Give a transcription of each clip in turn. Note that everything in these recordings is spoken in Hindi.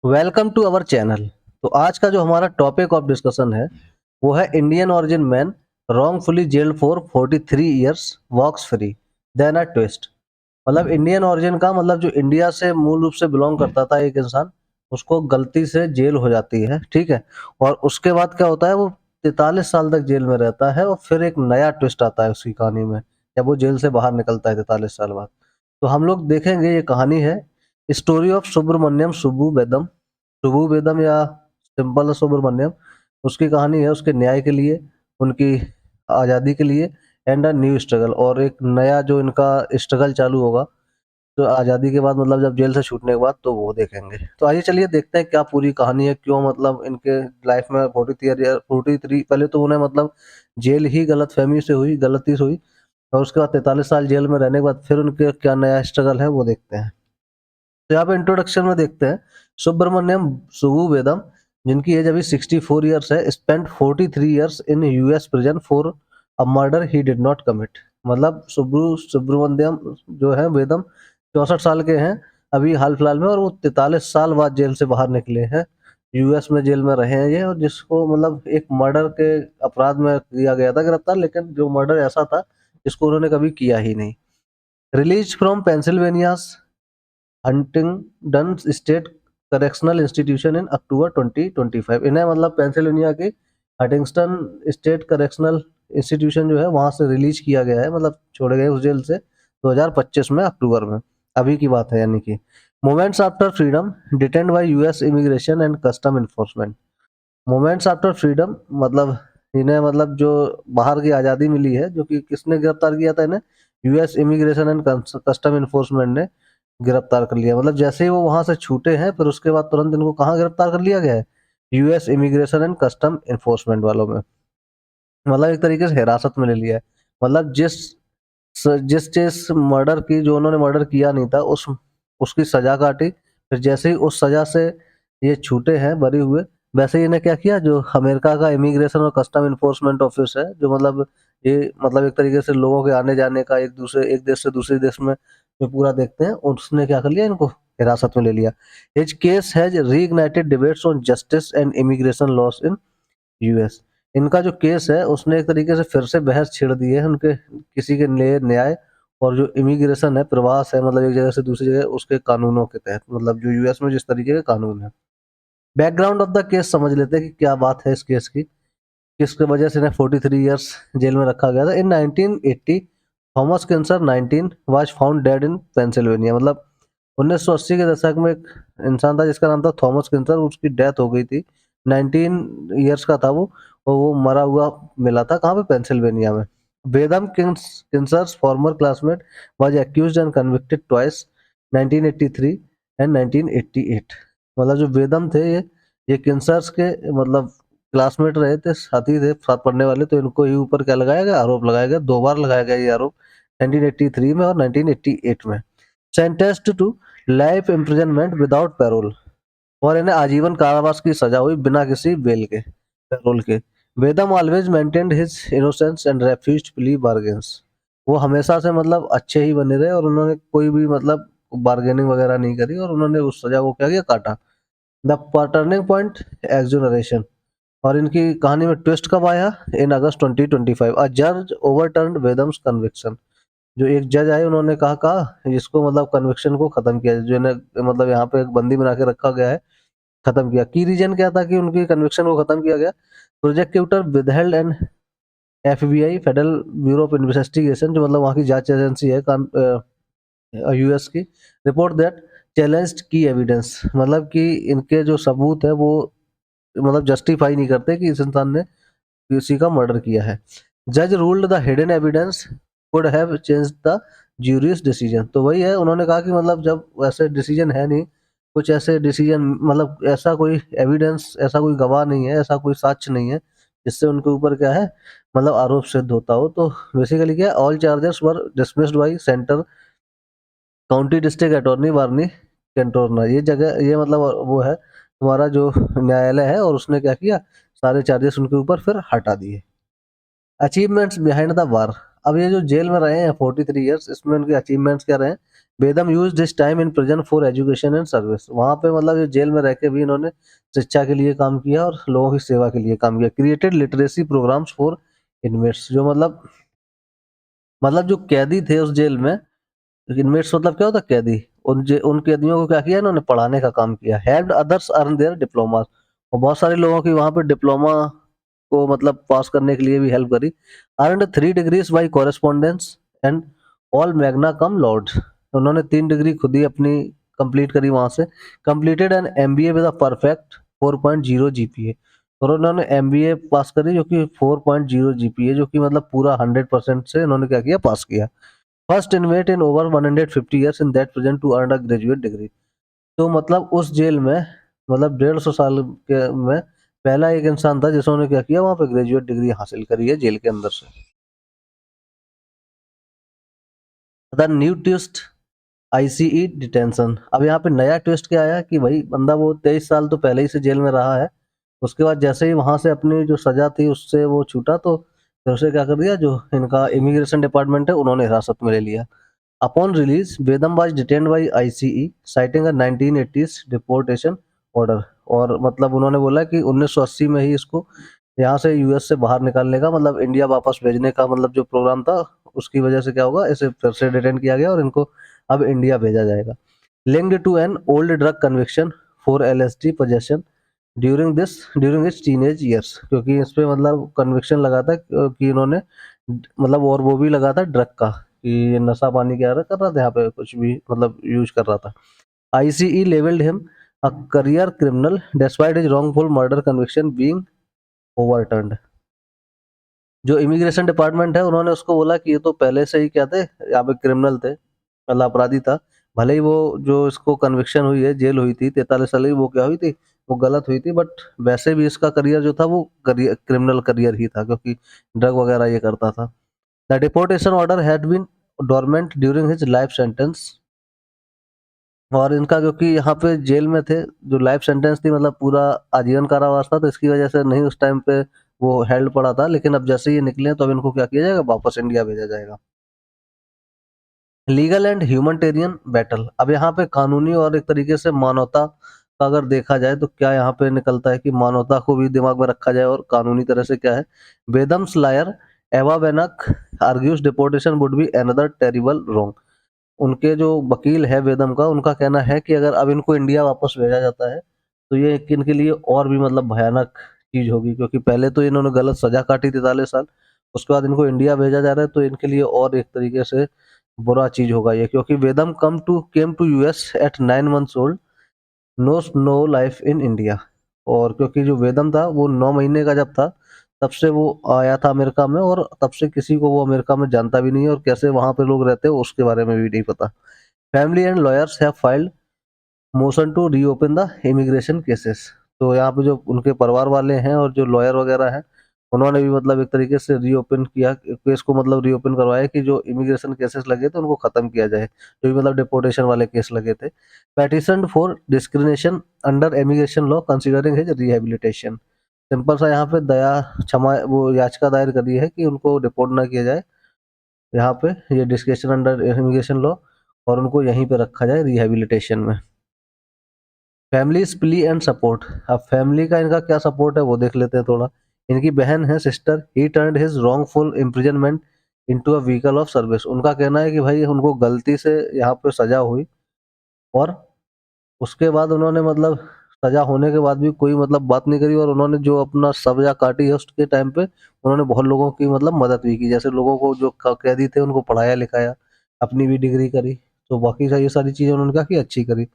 Welcome to our channel. तो आज का जो हमारा टॉपिक ऑफ डिस्कशन है वो है Indian origin man wrongfully jailed for 43 years walks free then a twist. मतलब इंडियन ओरिजिन का मतलब जो इंडिया से मूल रूप से बिलोंग करता था एक इंसान, उसको गलती से जेल हो जाती है, ठीक है। और उसके बाद क्या होता है, वो 43 साल तक जेल में रहता है और फिर एक नया ट्विस्ट आता है उसकी कहानी में जब वो जेल से बाहर निकलता है 43 साल बाद। तो हम लोग देखेंगे, ये कहानी है स्टोरी ऑफ सुब्रमण्यम सुब्बू बेदम, सुबू बेदम या सिंपल सुब्रमण्यम। उसकी कहानी है उसके न्याय के लिए, उनकी आज़ादी के लिए एंड अ न्यू स्ट्रगल, और एक नया जो इनका स्ट्रगल चालू होगा तो आज़ादी के बाद, मतलब जब जेल से छूटने के बाद, तो वो देखेंगे। तो आइए चलिए देखते हैं क्या पूरी कहानी है, क्यों मतलब इनके लाइफ में 43 पहले तो उन्हें मतलब जेल ही गलतफहमी से हुई, गलती से हुई, और उसके बाद 43 साल जेल में रहने के बाद फिर उनके क्या नया स्ट्रगल है वो देखते हैं। तो यहाँ पे इंट्रोडक्शन में देखते हैं सुब्रमण्यम सुबू वेदम, जिनकी एज अभी 64 ईयर्स है, spent 43 years in US prison for a murder he did not commit. मतलब सुब्रमण्यम जो है वेदम 64 साल के हैं अभी हाल फिलहाल में, और वो 43 साल बाद जेल से बाहर निकले हैं। यूएस में जेल में रहे हैं ये, और जिसको मतलब एक मर्डर के अपराध में किया गया था गिरफ्तार, लेकिन जो मर्डर ऐसा था जिसको उन्होंने कभी किया ही नहीं। Release from Pennsylvania Huntingdon State Correctional Institution in October 2025। इन्हें मतलब पेंसिल्वेनिया की हटिंगस्टन स्टेट करेक्शनल इंस्टीट्यूशन जो है वहां से रिलीज किया गया है, मतलब छोड़े गए उस जेल से 2025 में अक्टूबर में, अभी की बात है यानी कि। Moments after freedom detained bye US immigration and custom enforcement. Moments after freedom मतलब इन्हें मतलब जो बाहर की आज़ादी मिली है, जो कि किसने गिरफ्तार किया था इन्हें, US immigration and custom enforcement ने गिरफ्तार कर लिया। मतलब जैसे ही वो वहां से छूटे हैं फिर उसके बाद तुरंत इनको कहाँ गिरफ्तार कर लिया गया है, US immigration and custom enforcement वालों में। मतलब एक तरीके से हिरासत में ले लिया है। मतलब जिस जिस मर्डर की, जो उन्होंने मर्डर किया नहीं था, उस उसकी सजा काटी, फिर जैसे ही उस सजा से ये छूटे हैं बरी हुए, वैसे ही इन्हें क्या किया, जो अमेरिका का इमिग्रेशन और कस्टम इन्फोर्समेंट ऑफिस है, जो मतलब ये मतलब एक तरीके से लोगों के आने जाने का एक देश से दूसरे देश में जो पूरा देखते हैं, उसने क्या कर लिया, इनको हिरासत में ले लिया। His case has reignited debates on justice and immigration laws in US. इनका जो केस है उसने एक तरीके से फिर से बहस छेड़ दी है उनके किसी के लिए न्याय और जो इमिग्रेशन है, प्रवास है, मतलब एक जगह से दूसरी जगह, उसके कानूनों के तहत, मतलब जो यूएस में जिस तरीके के कानून है। बैकग्राउंड ऑफ द केस समझ लेते हैं कि क्या बात है इस केस की, किसके वजह से इन्हें 43 इयर्स जेल में रखा गया था। In 1980 Thomas Kinser 19 was found dead in Pennsylvania. मतलब 1980 के दशक में एक इंसान था जिसका नाम था थॉमस किन्सर, उसकी डेथ हो गई थी। 19 इयर्स का था वो, और वो मरा हुआ मिला था कहाँ पे, पेंसिल्वेनिया में। Vedam Kinser's former classmate was accused and convicted twice, 1983 and 1988। मतलब जो वेदम थे ये किन्सर्स के मतलब क्लासमेट रहे थे, साथी थे, साथ पढ़ने वाले, तो इनको ही ऊपर क्या लगाया गया, आरोप लगाया गया, दो बार लगाया गया ये आरोप, 1983 में और 1988 में। Sentenced to life imprisonment without parole, और इन्हें आजीवन कारावास की सजा हुई बिना किसी बेल के, पैरोल के। Vedam always maintained his innocence and refused plea bargains. वो हमेशा से मतलब अच्छे ही बने रहे और उन्होंने कोई भी मतलब बार्गेनिंग वगैरह नहीं करी, और उन्होंने उस सजा को क्या किया, काटा। The turning point, exoneration. और इनकी कहानी में ट्विस्ट कब आया, इन अगस्त 2025 अ जज ओवरटर्न्ड वेदम्स कन्विक्शन। जो एक जज आए उन्होंने कहा इसको मतलब कन्विक्शन को खत्म किया, जो इन्हें मतलब यहाँ पे एक बंदी बना के रखा गया है, खत्म किया। की रीजन क्या था कि उनकी कन्विक्शन को खत्म किया गया, prosecutor withheld and FBI Federal Bureau of Investigation, जो मतलब वहाँ की जांच एजेंसी है यूएस की, रिपोर्ट दैट चैलेंज्ड की एविडेंस। मतलब कि इनके जो सबूत है वो मतलब जस्टिफाई नहीं करते कि इस इंसान ने किसी का मर्डर किया है। जज ruled the hidden evidence could have changed the jury's decision. तो वही है, उन्होंने कहा कि मतलब जब वैसे डिसीजन है नहीं, कुछ ऐसे डिसीजन मतलब ऐसा कोई एविडेंस, ऐसा कोई गवाह नहीं है, ऐसा कोई साक्ष्य नहीं है जिससे उनके ऊपर क्या है, मतलब आरोप सिद्ध होता हो। तो बेसिकली क्या, all charges were dismissed by Centre County District Attorney Barney Kantorna. ये जगह, ये मतलब वो है तुम्हारा जो न्यायालय है, और उसने क्या किया, सारे चार्जेस उनके ऊपर फिर हटा दिए। Achievements behind the bar. अब ये जो जेल में रहे हैं 43 इयर्स, इसमें उनके अचीवमेंट्स क्या रहे हैं? बेदम used this time in prison for education and service. वहाँ पे मतलब ये जेल में रह के भी इन्होंने शिक्षा के लिए काम किया और लोगों की सेवा के लिए काम किया। Created literacy programmes for inmates, जो मतलब जो कैदी थे उस जेल में, इनमेट्स मतलब क्या होता है? कैदी। उन कैदियों को क्या किया इन्होंने? पढ़ाने का काम किया। Helped others earn there diploma, और बहुत सारे लोगों की वहाँ पे डिप्लोमा को मतलब पास करने के लिए भी हेल्प करी। Earned 3 degrees by correspondence and all magna cum laude. उन्होंने 3 डिग्री खुद ही अपनी कंप्लीट करी वहाँ से। Completed an MBA with a perfect 4.0 GPA, और उन्होंने एमबीए पास करी जो कि 4.0 जीपीए, जो कि मतलब पूरा 100% से उन्होंने क्या किया? पास किया। First inmate in over 150 years in that prison to earn a graduate degree. तो मतलब उस जेल में मतलब 150 साल के में पहला एक इंसान था जिसने क्या किया? वहाँ पे ग्रेजुएट डिग्री हासिल करी है जेल के अंदर से। The new twist, ICE detention. अब यहाँ पे नया ट्विस्ट क्या आया कि भाई बंदा वो 23 साल तो पहले ही से जेल में रहा है, उसके बाद जैसे ही वहां से अपनी जो सजा थी उससे वो छूटा, तो फिर उसे क्या कर दिया? जो इनका इमिग्रेशन डिपार्टमेंट है उन्होंने हिरासत में ले लिया। Upon release, Bedam was detained by ICE, citing a 1980s deportation order। और मतलब उन्होंने बोला कि 1980 में ही इसको यहाँ से यूएस से बाहर निकालने का मतलब इंडिया वापस भेजने का मतलब जो प्रोग्राम था, उसकी वजह से क्या होगा? इसे फिर से डिटेन किया गया और इनको अब इंडिया भेजा जाएगा। Linked to an old drug conviction for LSD possession during his teenage years, क्योंकि इस पे मतलब कन्विक्शन लगा था कि इन्होंने मतलब, और वो भी लगा था ड्रग का, कि ये नशा पानी क्या कर रहा था यहाँ पे, कुछ भी मतलब यूज कर रहा था। ICE labelled him a career criminal despite his wrongful murder conviction being overturned. जो इमिग्रेशन डिपार्टमेंट है उन्होंने उसको बोला कि ये तो पहले से ही क्या थे? यहाँ पे क्रिमिनल थे, मतलब अपराधी था। भले ही वो जो इसको कन्विक्शन हुई है, जेल हुई थी 43 साल की, वो क्या हुई थी? वो गलत हुई थी, बट वैसे भी इसका करियर जो था वो क्रिमिनल करियर ही था, क्योंकि ड्रग वगैरह ये करता था। The deportation order had been dormant during his life sentence. और इनका क्योंकि यहाँ पे जेल में थे, जो लाइफ सेंटेंस थी मतलब पूरा आजीवन कारावास था, तो इसकी वजह से नहीं उस टाइम पे वो हेल्ड पड़ा था। लेकिन अब जैसे ये निकले तो अब इनको क्या किया जाएगा? वापस इंडिया भेजा जाएगा। Legal and humanitarian battle. अब यहाँ पे कानूनी और एक तरीके से मानवता का अगर देखा जाए तो क्या यहाँ पे निकलता है कि मानवता को भी दिमाग में रखा जाए और कानूनी तरह से क्या है? Vedam's lawyer Ava Benach argues deportation would be another terrible wrong. उनके जो वकील है वेदम का, उनका कहना है कि अगर अब इनको इंडिया वापस भेजा जाता है तो ये इनके लिए और भी मतलब भयानक चीज होगी, क्योंकि पहले तो इन्होंने गलत सजा काटी 43 साल, उसके बाद इनको इंडिया भेजा जा रहा है, तो इनके लिए और एक तरीके से बुरा चीज होगा ये, क्योंकि Vedam came to US at 9 months old, knows no life in India. और क्योंकि जो वेदम था वो 9 महीने का जब था, तब से वो आया था अमेरिका में, और तब से किसी को वो अमेरिका में जानता भी नहीं है, और कैसे वहां पे लोग रहते हैं उसके बारे में भी नहीं पता। Family and lawyers have filed motion to reopen the immigration cases. तो यहाँ पे जो उनके परिवार वाले हैं और जो लॉयर वगैरह हैं, उन्होंने भी मतलब एक तरीके से रीओपन किया केस को, मतलब रीओपन करवाया कि जो इमिग्रेशन केसेस लगे थे उनको खत्म किया जाए, जो भी मतलब डिपोर्टेशन वाले केस लगे थे। Petition for discrimination under immigration law considering his rehabilitation. Simple सा यहाँ पे दया क्षमा वो याचिका दायर करी है कि उनको डिपोर्ट ना किया जाए यहाँ पे, ये डिस्क्रिमिनेशन अंडर इमिग्रेशन लॉ, और उनको यहीं पे रखा जाए रिहेबिलिटेशन में। Families plea and support. अब फैमिली का इनका क्या सपोर्ट है वो देख लेते हैं थोड़ा। इनकी बहन है sister, he turned his wrongful imprisonment into a vehicle of service. उनका कहना है कि भाई उनको गलती से यहाँ पे सजा हुई, और उसके बाद उन्होंने मतलब सजा होने के बाद भी कोई मतलब बात नहीं करी, और उन्होंने जो अपना सजा काटी है उसके टाइम पे उन्होंने बहुत लोगों की मतलब मदद भी की, जैसे लोगों को जो कैदी थे उनको पढ़ाया लिखाया, अपनी भी डिग्री करी। तो बाकी ये सारी चीजें उन्होंने क्या की? अच्छी करी।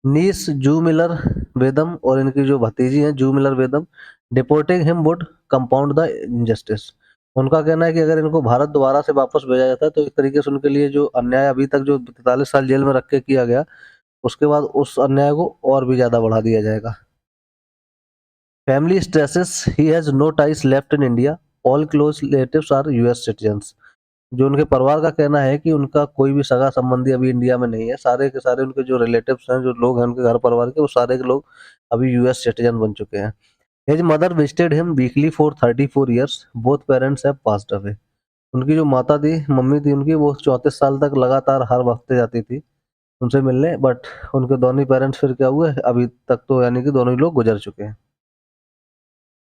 नीस जू मिलर वेदम और इनकी जो भतीजी हैं Zoe Miller Vedam, deporting him would compound the injustice. उनका कहना है कि अगर इनको भारत दोबारा से वापस भेजा जाता है तो एक तरीके से उनके लिए जो अन्याय अभी तक जो 43 साल जेल में रख के किया गया, उसके बाद उस अन्याय को और भी ज्यादा बढ़ा दिया जाएगा। Family stresses, he has no ties left in India, all close relatives are US citizens. जो उनके परिवार का कहना है कि उनका कोई भी सगा संबंधी अभी इंडिया में नहीं है, सारे के सारे उनके जो रिलेटिव्स हैं, जो लोग हैं उनके घर परिवार के, वो सारे के लोग अभी यूएस सिटीजन बन चुके हैं। His mother visited him weekly for 34 years, both parents have passed away. उनकी जो माता थी, मम्मी थी उनकी, वो 34 साल तक लगातार हर हफ्ते जाती थी उनसे मिलने, बट उनके दोनों ही पेरेंट्स फिर क्या हुए अभी तक, तो यानी कि दोनों ही लोग गुजर चुके हैं।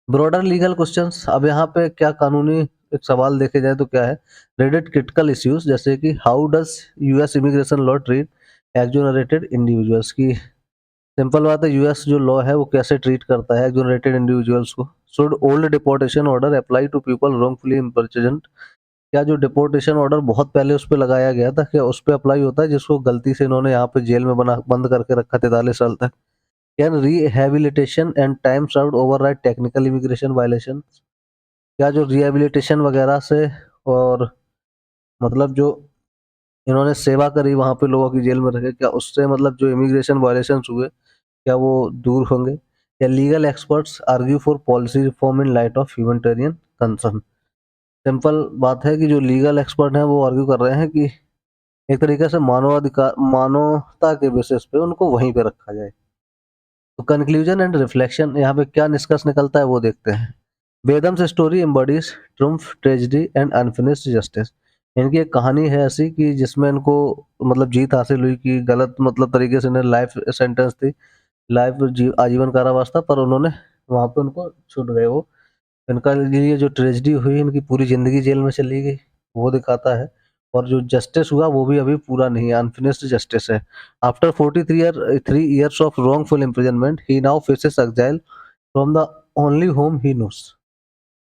ब्रॉडर लीगल क्वेश्चंस, अब यहाँ पे क्या कानूनी एक सवाल देखे जाए तो क्या है, रेडेड क्रिटिकल इश्यूज, जैसे कि how does US immigration law treat exonerated individuals की। सिंपल बात है, यूएस जो लॉ है वो कैसे ट्रीट करता है एक्सोनरेटेड इंडिविजुअल्स को। Should old deportation order apply to people wrongfully imprisoned, क्या जो डिपोर्टेशन ऑर्डर बहुत पहले उस पर लगाया गया था, क्या उस पर अप्लाई होता है जिसको गलती से इन्होंने यहाँ पे जेल में बना बंद करके रखा 43 साल तक। Can rehabilitation and time served override technical immigration violation, क्या जो रिहेबिलिटेशन वगैरह से और मतलब जो इन्होंने सेवा करी वहां पे लोगों की जेल में रखे, क्या उससे मतलब जो इमिग्रेशन वायलेशंस हुए क्या वो दूर होंगे। या legal experts argue for policy reform in light of humanitarian concern. Simple बात है कि जो लीगल एक्सपर्ट हैं वो आर्ग्यू कर रहे हैं कि एक तरीके से मानवाधिकार, मानवता के बेसिस पे उनको वहीं पे रखा जाए। तो कंक्लूजन एंड रिफ्लेक्शन, यहाँ पे क्या निष्कर्ष निकलता है वो देखते हैं। Vedam's story embodies triumph, tragedy and unfinished justice. इनकी एक कहानी है ऐसी कि जिसमें इनको मतलब जीत हासिल हुई कि गलत मतलब तरीके से इन्हें लाइफ सेंटेंस थी, लाइफ आजीवन कारावास था, पर उन्होंने वहां पे उनको छूट गए वो। इनका लिए जो ट्रेजेडी हुई, इनकी पूरी जिंदगी जेल में चली गई, वो दिखाता है। और जो जस्टिस हुआ वो भी अभी पूरा नहीं है, अनफिनिश्ड जस्टिस है। After 43 years of wrongful imprisonment, he now faces exile from the only home he knows।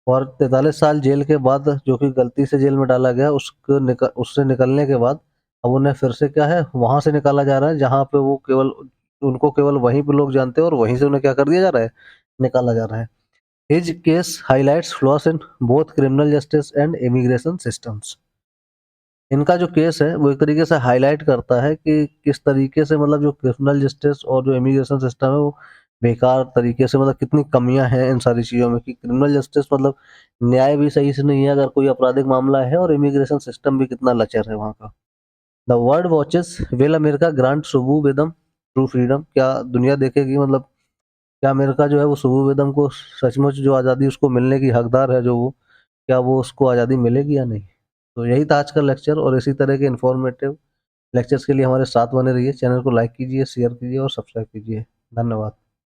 और 43 साल जेल के बाद, जो कि गलती से जेल में डाला गया, उससे निकलने के बाद अब उन्हें फिर से क्या है, वहां से निकाला जा रहा है जहां पे वो केवल, उनको केवल वहीं पे लोग जानते हैं, और वहीं से उन्हें क्या कर दिया जा रहा है, निकाला जा रहा है। His case highlights floss in both criminal justice and immigration systems. इनका जो केस है वो एक तरीके से हाईलाइट करता है कि किस तरीके से मतलब जो क्रिमिनल जस्टिस और जो इमिग्रेशन सिस्टम है वो बेकार तरीके से, मतलब कितनी कमियां हैं इन सारी चीज़ों में, कि क्रिमिनल जस्टिस मतलब न्याय भी सही से नहीं है अगर कोई आपराधिक मामला है, और इमिग्रेशन सिस्टम भी कितना लचर है वहाँ का। The world watches, will America grant Subu Vedam true freedom, क्या दुनिया देखेगी मतलब क्या अमेरिका जो है वो सुबु बेदम को सचमुच जो आज़ादी उसको मिलने की हकदार है, जो वो क्या वो उसको आज़ादी मिलेगी या नहीं। तो यही था आज का लेक्चर, और इसी तरह के इन्फॉर्मेटिव लेक्चर्स के लिए हमारे साथ बने रहिए। चैनल को लाइक कीजिए, शेयर कीजिए और सब्सक्राइब कीजिए। धन्यवाद।